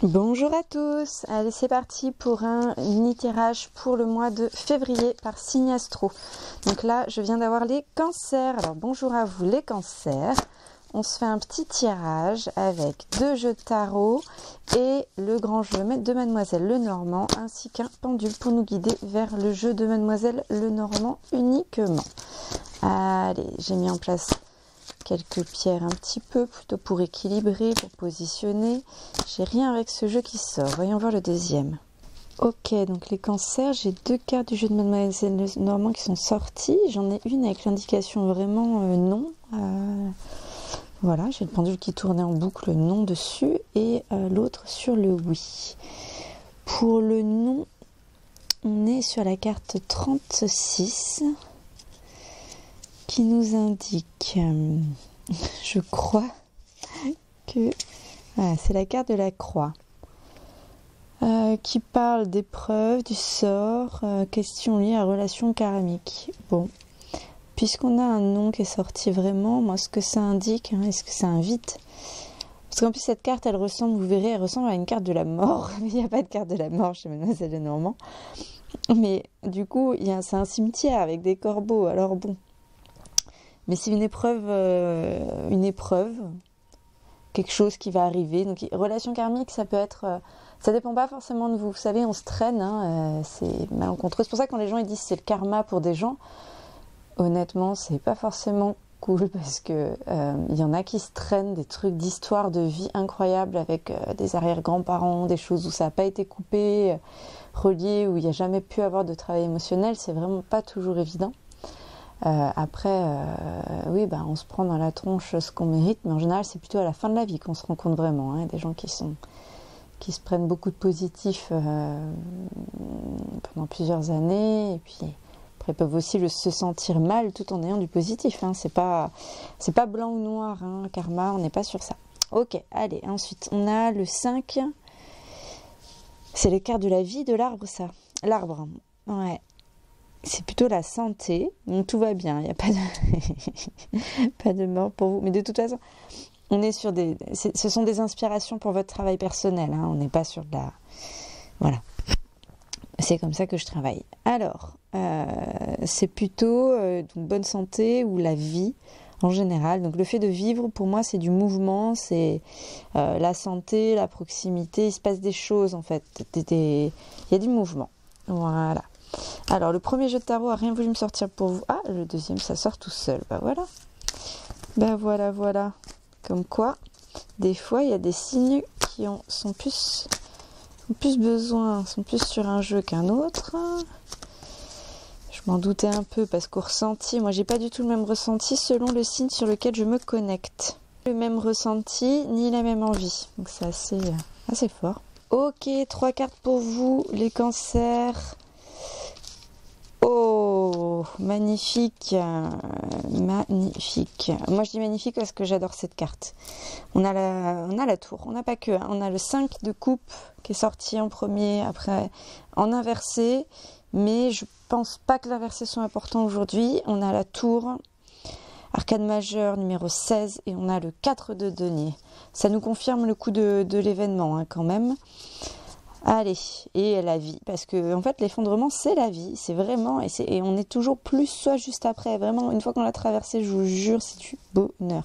Bonjour à tous, allez c'est parti pour un mini-tirage pour le mois de février par signe astro. Donc là je viens d'avoir les cancers, alors bonjour à vous les cancers. On se fait un petit tirage avec 2 jeux de tarot et le grand jeu de Mademoiselle Lenormand ainsi qu'un pendule pour nous guider vers le jeu de Mademoiselle Lenormand uniquement. Allez, j'ai mis en place quelques pierres un petit peu plutôt pour équilibrer, pour positionner. J'ai rien avec ce jeu qui sort. Voyons voir le deuxième. Ok, donc les cancers, j'ai 2 cartes du jeu de Mademoiselle Lenormand qui sont sorties. J'en ai une avec l'indication vraiment non. Voilà, j'ai le pendule qui tournait en boucle non dessus et l'autre sur le oui. Pour le non, on est sur la carte 36 qui nous indique, je crois que voilà, c'est la carte de la croix qui parle d'épreuves, du sort, questions liées à relations karmiques. Bon. Puisqu'on a un nom qui est sorti vraiment, moi ce que ça indique, est-ce que ça invite? Parce qu'en plus cette carte, elle ressemble, vous verrez, elle ressemble à une carte de la mort. Mais il n'y a pas de carte de la mort chez Mademoiselle Lenormand. Mais du coup, c'est un cimetière avec des corbeaux, alors bon. Mais c'est une épreuve, quelque chose qui va arriver. Donc relation karmique, ça peut être... ça dépend pas forcément de vous. Vous savez, on se traîne, c'est malencontreux. C'est pour ça que quand les gens ils disent c'est le karma pour des gens... Honnêtement, c'est pas forcément cool parce que il y en a qui se traînent des trucs d'histoire de vie incroyables avec des arrière-grands-parents, des choses où ça n'a pas été coupé, relié, où il n'y a jamais pu avoir de travail émotionnel. C'est vraiment pas toujours évident. Après, oui, on se prend dans la tronche ce qu'on mérite, mais en général, c'est plutôt à la fin de la vie qu'on se rend compte vraiment. Des gens qui se prennent beaucoup de positifs pendant plusieurs années, et puis après, ils peuvent aussi se sentir mal tout en ayant du positif. C'est pas blanc ou noir, karma, on n'est pas sur ça. Ok, allez, ensuite, on a le 5. C'est les cartes de la vie de l'arbre, ça. L'arbre, ouais. C'est plutôt la santé, donc tout va bien, il n'y a pas de... pas de mort pour vous. Mais de toute façon, on est sur ce sont des inspirations pour votre travail personnel, on n'est pas sur de la... Voilà. C'est comme ça que je travaille. Alors, c'est plutôt donc bonne santé ou la vie en général. Donc le fait de vivre, pour moi, c'est du mouvement, c'est la santé, la proximité. Il se passe des choses en fait. Il y a du mouvement. Voilà. Alors le premier jeu de tarot a rien voulu me sortir pour vous. Ah, le deuxième, ça sort tout seul. Voilà. Voilà. Comme quoi, des fois, il y a des signes qui sont plus besoin, sont plus sur un jeu qu'un autre. Je m'en doutais un peu parce qu'au ressenti, moi j'ai pas du tout le même ressenti selon le signe sur lequel je me connecte. Le même ressenti ni la même envie. Donc c'est assez fort. Ok, 3 cartes pour vous, les cancers. Oh, magnifique, magnifique. Moi je dis magnifique parce que j'adore cette carte. On a la tour, on n'a pas que, on a le 5 de coupe qui est sorti en premier, après en inversé, mais je pense pas que l'inversé soit important aujourd'hui. On a la tour, arcane majeure numéro 16 et on a le 4 de denier. Ça nous confirme le coup de l'événement quand même. Allez, et la vie, parce que en fait l'effondrement c'est la vie, c'est vraiment, et on est toujours plus soit juste après, vraiment une fois qu'on l'a traversé, je vous jure, c'est du bonheur.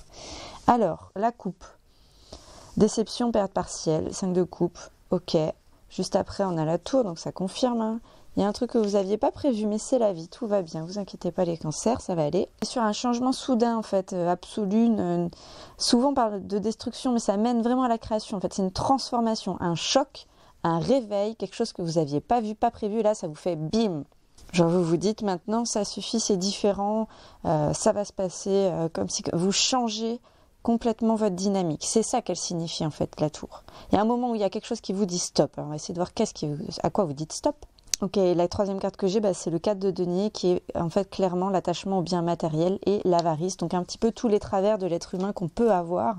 Alors, la coupe, déception, perte partielle, 5 de coupe, ok, juste après on a la tour, donc ça confirme, Il y a un truc que vous n'aviez pas prévu, mais c'est la vie, tout va bien, vous inquiétez pas les cancers, ça va aller. Sur un changement soudain en fait, absolu, souvent on parle de destruction, mais ça mène vraiment à la création, en fait c'est une transformation, un choc, un réveil, quelque chose que vous n'aviez pas vu, pas prévu, et là ça vous fait bim. Genre vous vous dites maintenant ça suffit, c'est différent, ça va se passer comme si vous changez complètement votre dynamique. C'est ça qu'elle signifie en fait la tour. Il y a un moment où il y a quelque chose qui vous dit stop. Alors on va essayer de voir à quoi vous dites stop. Ok, la troisième carte que j'ai, c'est le 4 de denier qui est en fait clairement l'attachement aux biens matériels et l'avarice. Donc un petit peu tous les travers de l'être humain qu'on peut avoir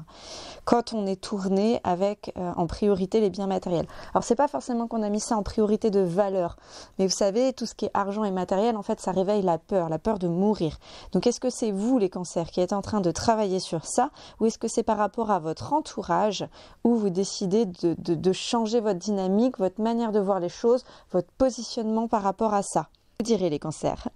quand on est tourné avec en priorité les biens matériels. Alors c'est pas forcément qu'on a mis ça en priorité de valeur, mais vous savez, tout ce qui est argent et matériel, en fait, ça réveille la peur de mourir. Donc est-ce que c'est vous, les cancers, qui êtes en train de travailler sur ça, ou est-ce que c'est par rapport à votre entourage où vous décidez de changer votre dynamique, votre manière de voir les choses, votre positionnement par rapport à ça? Vous direz, les cancers.